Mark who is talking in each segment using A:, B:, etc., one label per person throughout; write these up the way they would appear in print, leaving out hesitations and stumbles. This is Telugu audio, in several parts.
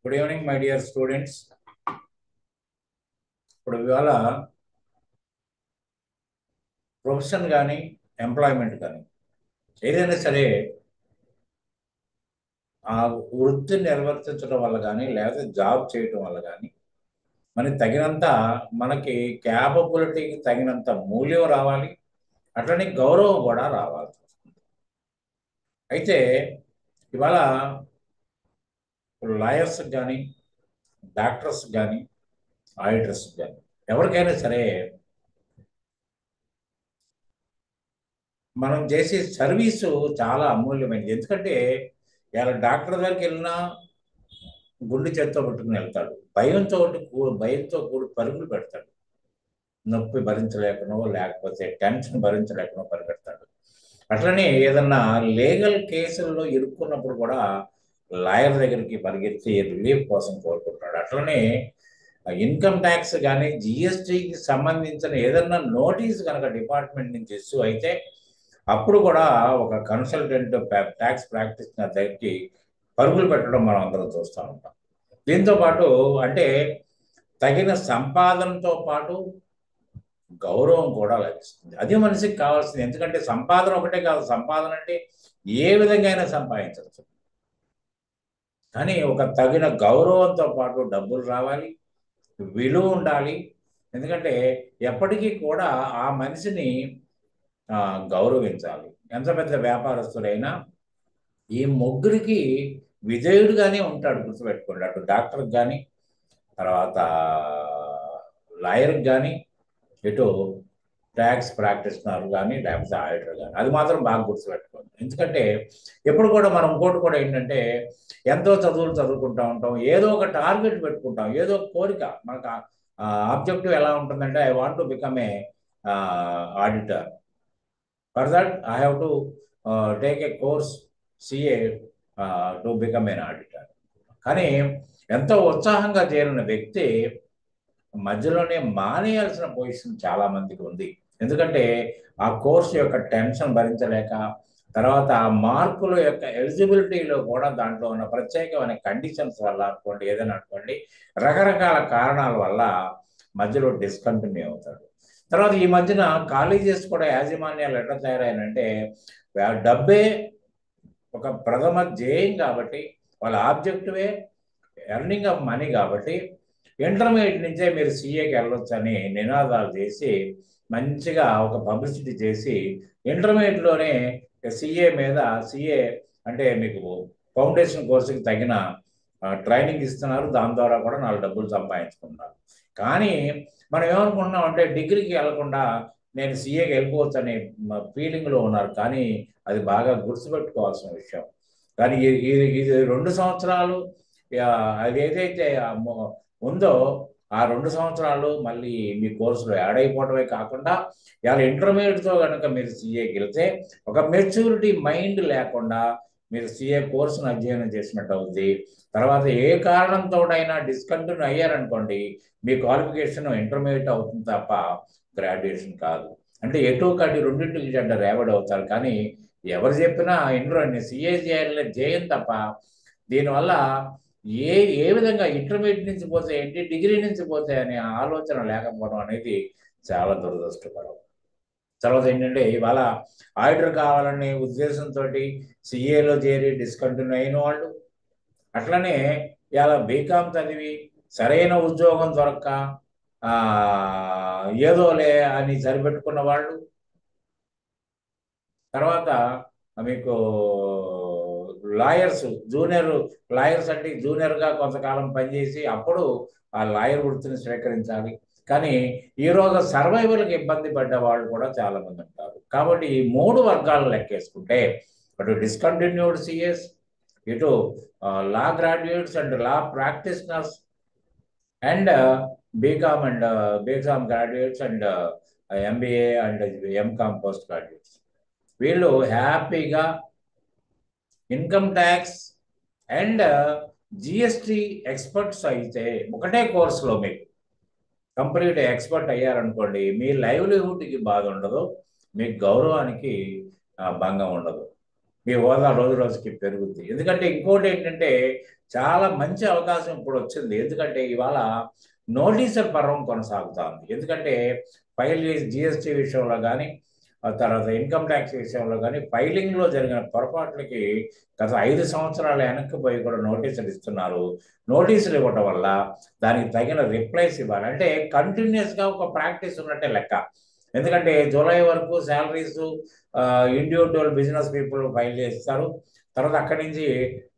A: Good evening my dear students. ఇప్పుడు ఇవాళ ప్రొఫెషన్ కానీ ఎంప్లాయ్మెంట్ కానీ ఏదైనా సరే ఆ వృత్తిని నిర్వర్తించడం వల్ల కానీ లేకపోతే జాబ్ చేయటం వల్ల కానీ మనకి క్యాపబిలిటీకి తగినంత మూల్యం రావాలి, అట్లనే గౌరవం కూడా రావాలి. అయితే ఇవాళ లాయర్స్ కానీ డాక్టర్స్ కానీ ఆడిటర్స్ కానీ ఎవరికైనా సరే మనం చేసే సర్వీసు చాలా అమూల్యమైనది. ఎందుకంటే ఇలా డాక్టర్ దగ్గరికి వెళ్ళినా గుండె చేత్తో పట్టుకుని వెళ్తాడు, భయంతో కూడి పరుగులు పెడతాడు, నొప్పి భరించలేకనో లేకపోతే టెన్షన్ భరించలేకనో పరిగెడతాడు. అట్లనే ఏదన్నా లీగల్ కేసుల్లో ఇరుక్కున్నప్పుడు కూడా లాయర్ దగ్గరికి పరిగెత్తి రిలీఫ్ కోసం కోరుకుంటాడు. అట్లనే ఇన్కమ్ ట్యాక్స్ కానీ జిఎస్టీకి సంబంధించిన ఏదన్నా నోటీస్ కనుక డిపార్ట్మెంట్ నుంచి ఇష్యూ అయితే అప్పుడు కూడా ఒక కన్సల్టెంట్ ట్యాక్స్ ప్రాక్టీషనర్ దగ్గరికి పరుగులు పెట్టడం మనం అందరం చూస్తూ ఉంటాం. దీంతో పాటు అంటే తగిన సంపాదనతో పాటు గౌరవం కూడా లభిస్తుంది. అది మనిషికి కావాల్సింది. ఎందుకంటే సంపాదన ఒకటే కాదు, సంపాదన అంటే ఏ విధంగా అయినా సంపాదించవచ్చు, కానీ ఒక తగిన గౌరవంతో పాటు డబ్బులు రావాలి, విలువ ఉండాలి. ఎందుకంటే ఎప్పటికీ కూడా ఆ మనిషిని గౌరవించాలి. ఎంత పెద్ద వ్యాపారస్తుడైనా ఈ ముగ్గురికి విధేయుడుగానే ఉంటాడు, గుర్తుపెట్టుకోండి. అటు డాక్టర్కి కానీ, తర్వాత లాయర్కి కానీ, ఇటు ట్యాక్స్ ప్రాక్టీషనర్ కానీ, లేకపోతే ఆడిటర్ కానీ. అది మాత్రం బాగా గుర్తుపెట్టుకోండి. ఎందుకంటే ఎప్పుడు కూడా మనం ఇంకోటి కూడా ఏంటంటే ఎంతో చదువులు చదువుకుంటూ ఉంటాం, ఏదో ఒక టార్గెట్ పెట్టుకుంటాం, ఏదో ఒక కోరిక. మనకు ఆబ్జెక్టివ్ ఎలా ఉంటుందంటే I want to become a auditor. For that I have to take a course CA to become an auditor. కానీ ఎంతో ఉత్సాహంగా చేరిన వ్యక్తి మధ్యలోనే మానేయాల్సిన పొజిషన్ చాలా మందికి ఉంది. ఎందుకంటే ఆ కోర్సు యొక్క టెన్షన్ భరించలేక, తర్వాత ఆ మార్కుల యొక్క ఎలిజిబిలిటీలో కూడా దాంట్లో ఉన్న ప్రత్యేకమైన కండిషన్స్ వల్ల అనుకోండి, ఏదైనా అనుకోండి, రకరకాల కారణాల వల్ల మధ్యలో డిస్కంటిన్యూ అవుతాడు. తర్వాత ఈ మధ్యన కాలేజెస్ కూడా యాజమాన్యాలు ఎట్లా తయారైనంటే డబ్బే ఒక ప్రథమ ధ్యేయం కాబట్టి, వాళ్ళ ఆబ్జెక్టివే ఎర్నింగ్ ఆఫ్ మనీ కాబట్టి ఇంటర్మీడియట్ నుంచే మీరు సిఏకి వెళ్ళొచ్చు అని నినాదాలు చేసి మంచిగా ఒక పబ్లిసిటీ చేసి ఇంటర్మీడియట్లోనే సిఏ అంటే మీకు ఫౌండేషన్ కోర్సుకి తగిన ట్రైనింగ్ ఇస్తున్నారు. దాని ద్వారా కూడా 4 డబ్బులు సంపాదించుకుంటున్నారు. కానీ మనం ఏమనుకుంటున్నాం అంటే డిగ్రీకి వెళ్లకుండా నేను సిఏకి వెళ్ళిపోవచ్చు అనే ఫీలింగ్లో ఉన్నారు. కానీ అది బాగా గుర్తుపెట్టుకోవాల్సిన విషయం. కానీ ఇది 2 సంవత్సరాలు అది ఏదైతే ఉందో ఆ 2 సంవత్సరాలు మళ్ళీ మీ కోర్సులో యాడ్ అయిపోవడమే కాకుండా ఇలా ఇంటర్మీడియట్తో కనుక మీరు సిఏకి వెళ్తే ఒక మెచ్యూరిటీ మైండ్ లేకుండా మీరు సిఏ కోర్సును అధ్యయనం చేసినట్టు అవుతుంది. తర్వాత ఏ కారణంతోనైనా డిస్కంటిన్యూ అయ్యారనుకోండి, మీ క్వాలిఫికేషన్ ఇంటర్మీడియట్ అవుతుంది తప్ప గ్రాడ్యుయేషన్ కాదు. అంటే ఎటు కట్టి రెండింటికి చెడ్డ రేవడి అవుతారు. కానీ ఎవరు చెప్పినా సిఏ చేయాలనే ధ్యేయం తప్ప దీనివల్ల ఏ విధంగా ఇంటర్మీడియట్ నుంచి పోతే ఏంటి, డిగ్రీ నుంచి పోతే అనే ఆలోచన లేకపోవడం అనేది చాలా దురదృష్టకరం. తర్వాత ఏంటంటే ఇవాళ ఆడిటర్ కావాలనే ఉద్దేశంతో సిఏలో చేరి డిస్కంటిన్యూ అయిన వాళ్ళు, అట్లనే ఇలా బీకామ్ చదివి సరైన ఉద్యోగం దొరక్క ఏదోలే అని సరిపెట్టుకున్న వాళ్ళు, తర్వాత మీకు లాయర్స్ జూనియర్ లాయర్స్ అంటే జూనియర్గా కొంతకాలం పనిచేసి అప్పుడు ఆ లాయర్ వృత్తిని స్వీకరించాలి. కానీ ఈరోజు సర్వైవల్కి ఇబ్బంది పడ్డ వాళ్ళు కూడా చాలా మంది ఉంటారు. కాబట్టి ఈ 3 వర్గాలు లెక్కేసుకుంటే అటు డిస్కంటిన్యూడ్ సిఎస్, ఇటు law graduates and law practitioners and BCom graduates and MBA and MCom post graduates, వీళ్ళు హ్యాపీగా income tax and GST experts అయితే ఒకటే కోర్సులో మీకు కంప్లీట్ ఎక్స్పర్ట్ అయ్యారనుకోండి, మీ లైవ్లీహుడ్కి బాధ ఉండదు, మీ గౌరవానికి భంగం ఉండదు. మీ హోదా రోజు రోజుకి పెరుగుద్ది. ఎందుకంటే ఇంకోటి ఏంటంటే చాలా మంచి అవకాశం ఇప్పుడు వచ్చింది. ఎందుకంటే ఇవాళ నోటీసుల పర్వం కొనసాగుతోంది. ఎందుకంటే ఫైల్ చేసి జిఎస్టీ విషయంలో కానీ, ఆ తర్వాత ఇన్కమ్ ట్యాక్స్ విషయంలో కానీ ఫైలింగ్లో జరిగిన పొరపాట్లకి గత 5 సంవత్సరాలు వెనక్కిపోయి కూడా నోటీసులు ఇస్తున్నారు. నోటీసులు ఇవ్వటం వల్ల దానికి తగిన రిప్లైస్ ఇవ్వాలి. అంటే కంటిన్యూస్గా ఒక ప్రాక్టీస్ ఉన్నట్టే లెక్క. ఎందుకంటే జూలై వరకు salaries individual business people file చేస్తారు. తర్వాత అక్కడి నుంచి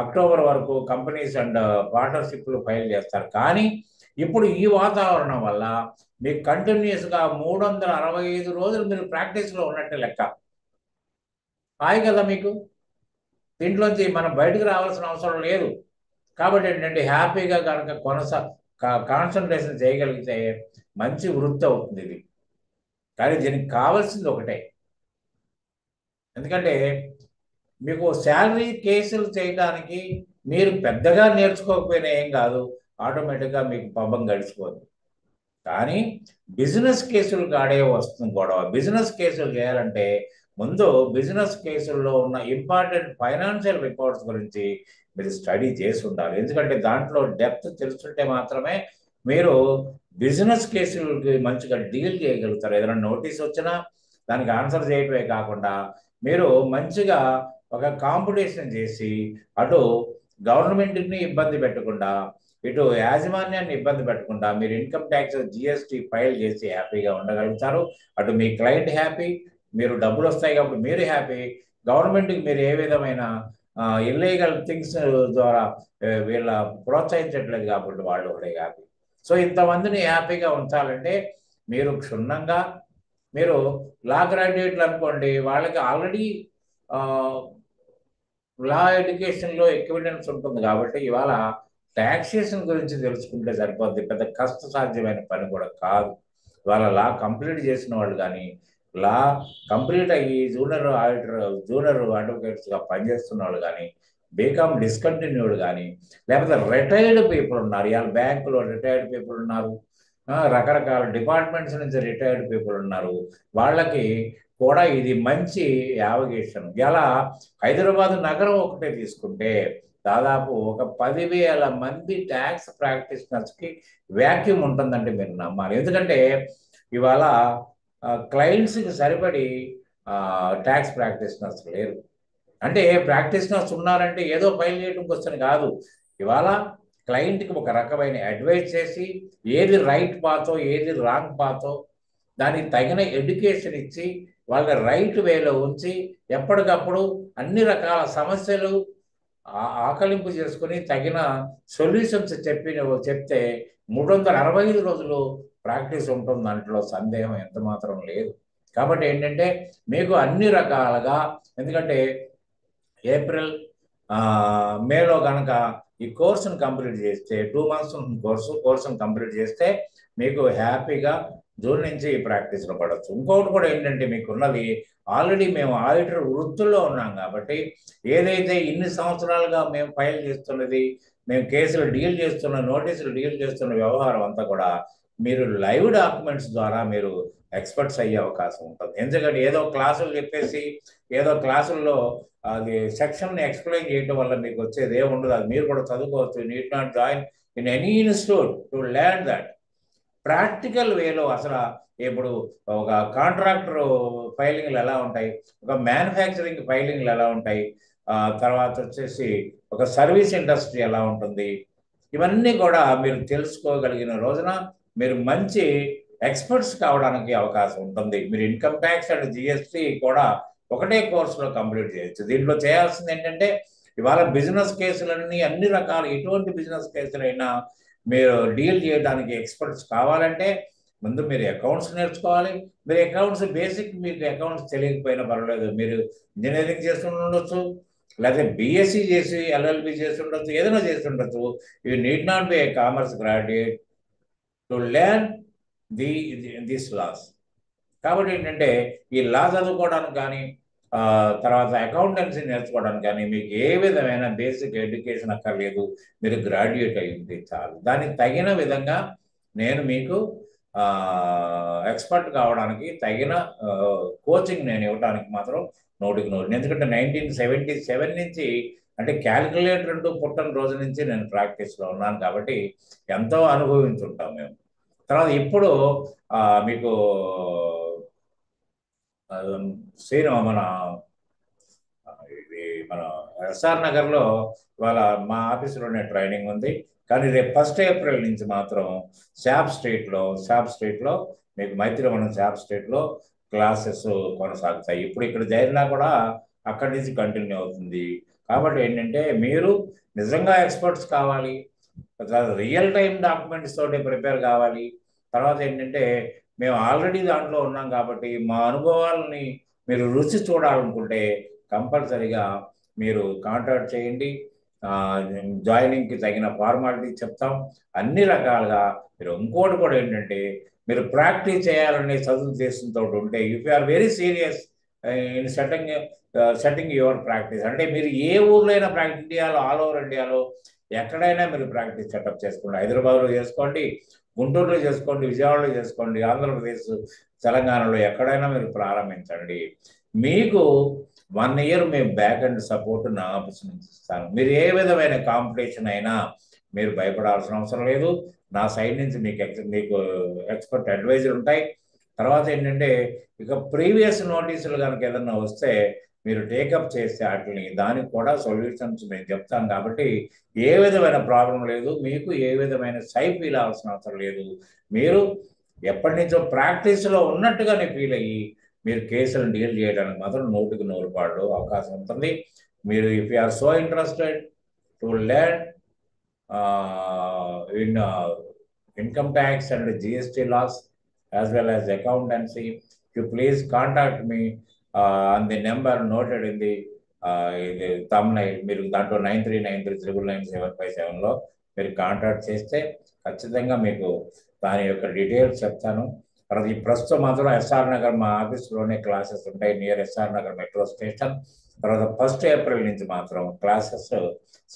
A: అక్టోబర్ వరకు కంపెనీస్ అండ్ పార్ట్నర్షిప్లు ఫైల్ చేస్తారు. కానీ ఇప్పుడు ఈ వాతావరణం వల్ల మీకు కంటిన్యూస్గా 365 రోజులు మీరు ప్రాక్టీస్లో ఉన్నట్టే లెక్క. హాయ్ కదా మీకు. దీంట్లోంచి మనం బయటకు రావాల్సిన అవసరం లేదు. కాబట్టి ఏంటంటే హ్యాపీగా కనుక కాన్సన్ట్రేషన్ చేయగలిగితే మంచి వృత్తి అవుతుంది ఇది. కానీ దీనికి కావాల్సింది ఒకటే. ఎందుకంటే మీకు శాలరీ కేసులు చేయడానికి మీరు పెద్దగా నేర్చుకోకపోయినా ఏం కాదు, ఆటోమేటిక్గా మీకు పబ్బం గడిచిపోదు. కానీ బిజినెస్ కేసులు కాడే వస్తుంది గొడవ. బిజినెస్ కేసులు చేయాలంటే ముందు బిజినెస్ కేసుల్లో ఉన్న ఇంపార్టెంట్ ఫైనాన్షియల్ రిపోర్ట్స్ గురించి మీరు స్టడీ చేసి ఉండాలి. ఎందుకంటే దాంట్లో డెప్త్ తెలుసుంటే మాత్రమే మీరు బిజినెస్ కేసులకి మంచిగా డీల్ చేయగలుగుతారు. ఏదైనా నోటీస్ వచ్చినా దానికి ఆన్సర్ చేయటమే కాకుండా మీరు మంచిగా ఒక కాంపిటీషన్ చేసి అటు గవర్నమెంట్ని ఇబ్బంది పెట్టకుండా, ఇటు యాజమాన్యాన్ని ఇబ్బంది పెట్టకుండా మీరు ఇన్కమ్ ట్యాక్స్ జిఎస్టీ ఫైల్ చేసి హ్యాపీగా ఉండగలుగుతారు. అటు మీ క్లయింట్ హ్యాపీ, మీరు డబ్బులు వస్తాయి కాబట్టి మీరు హ్యాపీ, గవర్నమెంట్కి మీరు ఏ విధమైన ఇల్లీగల్ థింగ్స్ ద్వారా వీళ్ళ ప్రోత్సహించట్లేదు కాబట్టి వాళ్ళు కూడా హ్యాపీ. సో ఇంతమందిని హ్యాపీగా ఉంచాలంటే మీరు క్షుణ్ణంగా మీరు లా గ్రాడ్యుయేట్లు అనుకోండి, వాళ్ళకి ఆల్రెడీ లా ఎడ్యుకేషన్లో ఎక్విడెన్స్ ఉంటుంది కాబట్టి ఇవాళ ట్యాక్సేషన్ గురించి తెలుసుకుంటే సరిపోద్ది. పెద్ద కష్టసాధ్యమైన పని కూడా కాదు. ఇవాళ లా కంప్లీట్ చేసిన వాళ్ళు కానీ, లా కంప్లీట్ అయ్యి జూనియర్ ఆడిటర్, జూనియర్ అడ్వకేట్స్గా పనిచేస్తున్న వాళ్ళు కానీ, బీకామ్ డిస్కంటిన్యూడ్ కానీ, లేకపోతే రిటైర్డ్ పీపుల్ ఉన్నారు. ఇవాళ బ్యాంకులో రిటైర్డ్ పీపుల్ ఉన్నారు, రకరకాల డిపార్ట్మెంట్స్ నుంచి రిటైర్డ్ పీపుల్ ఉన్నారు. వాళ్ళకి కూడా ఇది మంచి యావగేషన్. ఇలా హైదరాబాద్ నగరం ఒకటే తీసుకుంటే దాదాపు ఒక 10,000 మంది ట్యాక్స్ ప్రాక్టీషనర్స్కి వ్యాక్యూమ్ ఉంటుందంటే మీరు నమ్మాలి. ఎందుకంటే ఇవాళ క్లయింట్స్కి సరిపడి ట్యాక్స్ ప్రాక్టీషనర్స్ లేరు. అంటే ప్రాక్టీషనర్స్ ఉన్నారంటే ఏదో ఫైల్ చేయడానికి వస్తుంది కాదు. ఇవాళ క్లయింట్కి ఒక రకమైన అడ్వైజ్ చేసి ఏది రైట్ పాతో ఏది రాంగ్ పాతో దానికి తగిన ఎడ్యుకేషన్ ఇచ్చి వాళ్ళ రైట్ వేలో ఉంచి ఎప్పటికప్పుడు అన్ని రకాల సమస్యలు ఆకలింపు చేసుకుని తగిన సొల్యూషన్స్ చెప్తే 365 రోజులు ప్రాక్టీస్ ఉంటుంది. దాంట్లో సందేహం ఎంత మాత్రం లేదు. కాబట్టి ఏంటంటే మీకు అన్ని రకాలుగా, ఎందుకంటే ఏప్రిల్ మేలో కనుక ఈ కోర్సును కంప్లీట్ చేస్తే 2 months కోర్సును కంప్లీట్ చేస్తే మీకు హ్యాపీగా జూన్ నుంచి ఈ ప్రాక్టీస్లో పడవచ్చు. ఇంకొకటి కూడా ఏంటంటే మీకున్నది ఆల్రెడీ మేము ఆడిటర్ వృత్తుల్లో ఉన్నాం కాబట్టి ఏదైతే ఇన్ని సంవత్సరాలుగా మేము ఫైల్ చేస్తున్నది, మేము కేసులు డీల్ చేస్తున్న, నోటీసులు డీల్ చేస్తున్న వ్యవహారం అంతా కూడా మీరు లైవ్ డాక్యుమెంట్స్ ద్వారా మీరు ఎక్స్పర్ట్స్ అయ్యే అవకాశం ఉంటుంది. ఎందుకంటే ఏదో క్లాసులు చెప్పేసి ఏదో క్లాసుల్లో అది సెక్షన్ని ఎక్స్ప్లెయిన్ చేయడం వల్ల మీకు వచ్చేది ఏముండదు. అది మీరు కూడా చదువుకోవచ్చు. You need not join in any institute to learn that. Practical వేలో అసలు ఇప్పుడు ఒక కాంట్రాక్టర్ ఫైలింగ్లు ఎలా ఉంటాయి, ఒక మ్యానుఫ్యాక్చరింగ్ ఫైలింగ్లు ఎలా ఉంటాయి, తర్వాత వచ్చేసి ఒక సర్వీస్ ఇండస్ట్రీ ఎలా ఉంటుంది, ఇవన్నీ కూడా మీరు తెలుసుకోగలిగిన రోజున మీరు మంచి ఎక్స్పర్ట్స్ కావడానికి అవకాశం ఉంటుంది. మీరు ఇన్కమ్ ట్యాక్స్ అండ్ జిఎస్టీ కూడా ఒకటే కోర్సులో కంప్లీట్ చేయొచ్చు. దీంట్లో చేయాల్సింది ఏంటంటే ఇవాళ బిజినెస్ కేసులన్నీ అన్ని రకాల ఎటువంటి బిజినెస్ కేసులైనా మీరు డీల్ చేయడానికి ఎక్స్పర్ట్స్ కావాలంటే ముందు మీరు అకౌంట్స్ నేర్చుకోవాలి. మీరు అకౌంట్స్ బేసిక్, మీకు అకౌంట్స్ తెలియకపోయినా పర్వాలేదు, మీరు ఇంజనీరింగ్ చేసి ఉండొచ్చు, లేకపోతే బీఎస్సీ చేసి ఎల్ఎల్బి చేసి ఉండొచ్చు, ఏదైనా చేసి ఉండొచ్చు. You need not be a commerce graduate to learn this laws. కాబట్టి ఏంటంటే ఈ లా చదువుకోవడానికి కానీ, తర్వాత అకౌంటెన్సీ నేర్చుకోవడానికి కానీ మీకు ఏ విధమైన బేసిక్ ఎడ్యుకేషన్ అక్కర్లేదు. మీరు గ్రాడ్యుయేట్ అయి ఉంటే చాలు. దానికి తగిన విధంగా నేను మీకు ఎక్స్పర్ట్ కావడానికి తగిన కోచింగ్ నేను ఇవ్వడానికి మాత్రం 100% ఎందుకంటే 1977 నుంచి అంటే క్యాలిక్యులేటర్ అంటూ పుట్టిన రోజు నుంచి నేను ప్రాక్టీస్లో ఉన్నాను కాబట్టి ఎంతో అనుభవించుంటాం మేము. తర్వాత ఇప్పుడు మీకు ఆ, శ్రీను మన ఇది మన ఎస్ఆర్ నగర్లో వాళ్ళ మా ఆఫీసులోనే ట్రైనింగ్ ఉంది. కానీ రేపు 1 ఏప్రిల్ నుంచి మాత్రం శాప్ స్ట్రీట్లో మీకు మైత్రివనం శాప్ స్ట్రీట్లో క్లాసెస్ కొనసాగుతాయి. ఇప్పుడు ఇక్కడ జరిగినా కూడా అక్కడి నుంచి కంటిన్యూ అవుతుంది. కాబట్టి ఏంటంటే మీరు నిజంగా ఎక్స్పర్ట్స్ కావాలి, రియల్ టైం డాక్యుమెంట్స్ తోటి ప్రిపేర్ కావాలి. తర్వాత ఏంటంటే మేము ఆల్రెడీ దాంట్లో ఉన్నాం కాబట్టి మా అనుభవాలని మీరు రుచి చూడాలనుకుంటే కంపల్సరిగా మీరు కాంటాక్ట్ చేయండి. జాయినింగ్కి తగిన ఫార్మాలిటీ చెప్తాం అన్ని రకాలుగా. మీరు ఇంకోటి కూడా ఏంటంటే మీరు ప్రాక్టీస్ చేయాలనే సదుద్దేశంతో ఉంటే if you are very serious in setting your practice అంటే మీరు ఏ ఊర్లో అయినా ఇండియాలో ఆల్ ఓవర్ ఇండియాలో ఎక్కడైనా మీరు ప్రాక్టీస్ సెటప్ చేసుకోండి. హైదరాబాద్లో చేసుకోండి, గుంటూరులో చేసుకోండి, విజయవాడలో చేసుకోండి, ఆంధ్రప్రదేశ్, తెలంగాణలో ఎక్కడైనా మీరు ప్రారంభించండి. మీకు 1 ఇయర్ మేము బ్యాక్ అండ్ సపోర్ట్ నా ఆఫీస్ నుంచి ఇస్తాను. మీరు ఏ విధమైన కాంపిటీషన్ అయినా మీరు భయపడాల్సిన అవసరం లేదు. నా సైడ్ నుంచి మీకు ఎక్స్పర్ట్ అడ్వైజర్ ఉంటాయి. తర్వాత ఏంటంటే ఇక ప్రీవియస్ నోటీసులు కనుక ఏదన్నా వస్తే మీరు టేకప్ చేస్తే వాటిని దానికి కూడా సొల్యూషన్స్ మేము చెప్తాం కాబట్టి ఏ విధమైన ప్రాబ్లం లేదు. మీకు ఏ విధమైన ఫీల్ అవ్వాల్సిన అవసరం లేదు. మీరు ఎప్పటి నుంచో ప్రాక్టీస్లో ఉన్నట్టుగానే ఫీల్ అయ్యి మీరు కేసులను డీల్ చేయడానికి మాత్రం 100% అవకాశం ఉంటుంది. మీరు if you are so interested to learn in income tax and GST laws as well as accountancy, you please contact me on the number noted in the thumbnail. మీరు దాంట్లో 9393999757లో మీరు కాంటాక్ట్ చేస్తే ఖచ్చితంగా మీకు దాని యొక్క డీటెయిల్స్ చెప్తాను. తర్వాత ఈ ప్రస్తుతం మాత్రం ఎస్ఆర్ నగర్ మా ఆఫీస్లోనే క్లాసెస్ ఉంటాయి, near SR Nagar metro station. తర్వాత 1 ఏప్రిల్ నుంచి మాత్రం క్లాసెస్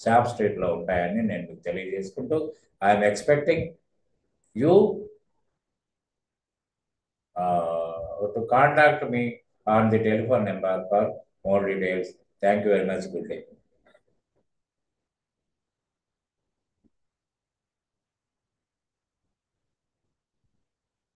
A: శాప్ స్ట్రీట్లో ఉంటాయని నేను తెలియజేసుకుంటూ I'm expecting you to contact me on the telephone number for more details. Thank you very much. Good day.